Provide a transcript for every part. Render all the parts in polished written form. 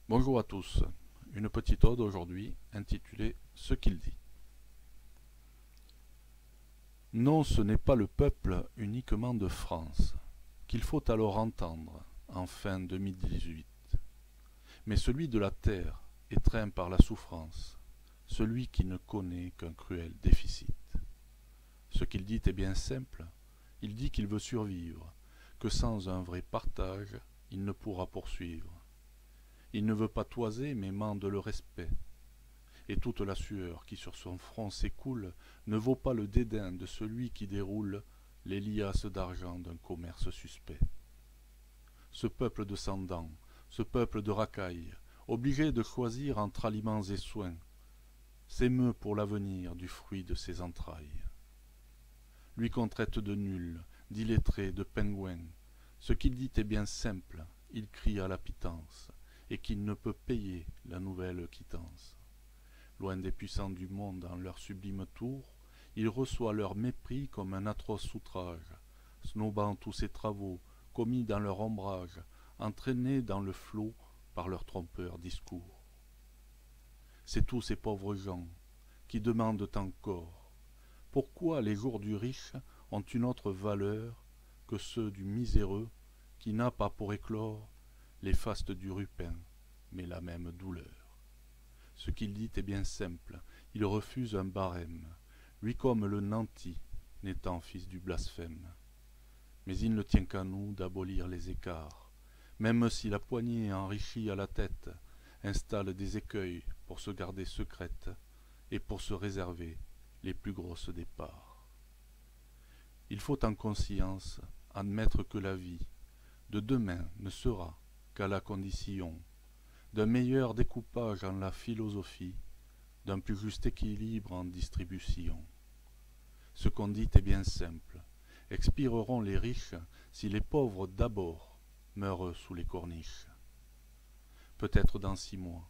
Bonjour à tous. Une petite ode aujourd'hui intitulée Ce qu'il dit. Non, ce n'est pas le peuple uniquement de France qu'il faut alors entendre en fin 2018, mais celui de la terre étreint par la souffrance, celui qui ne connaît qu'un cruel déficit. Ce qu'il dit est bien simple, il dit qu'il veut survivre, que sans un vrai partage, il ne pourra poursuivre. Il ne veut pas toiser, mais mande le respect. Et toute la sueur qui sur son front s'écoule ne vaut pas le dédain de celui qui déroule les liasses d'argent d'un commerce suspect. Ce peuple de sans-dents, ce peuple de racailles, obligé de choisir entre aliments et soins, s'émeut pour l'avenir du fruit de ses entrailles. Lui qu'on traite de nul, d'illettré, de pingouin, ce qu'il dit est bien simple, il crie à la pitance, et qu'il ne peut payer la nouvelle quittance. Loin des puissants du monde en leur sublime tour, il reçoit leur mépris comme un atroce outrage, snobant tous ses travaux, commis dans leur ombrage, entraînés dans le flot par leurs trompeurs discours. C'est tous ces pauvres gens qui demandent encore pourquoi les jours du riche ont une autre valeur que ceux du miséreux qui n'a pas pour éclore les fastes du rupin, mais la même douleur. Ce qu'il dit est bien simple, il refuse un barème, lui comme le nanti, n'étant fils du blasphème. Mais il ne tient qu'à nous d'abolir les écarts, même si la poignée enrichie à la tête installe des écueils pour se garder secrète et pour se réserver les plus grosses départs. Il faut en conscience admettre que la vie de demain ne sera qu'à la condition d'un meilleur découpage en la philosophie, d'un plus juste équilibre en distribution. Ce qu'on dit est bien simple. Expireront les riches si les pauvres d'abord meurent sous les corniches. Peut-être dans 6 mois,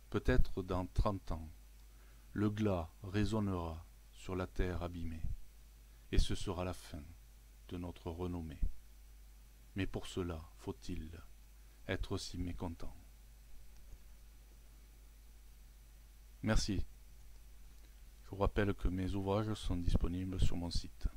peut-être dans 30 ans, le glas résonnera sur la terre abîmée, et ce sera la fin de notre renommée. Mais pour cela, faut-il être si mécontent? Merci. Je vous rappelle que mes ouvrages sont disponibles sur mon site.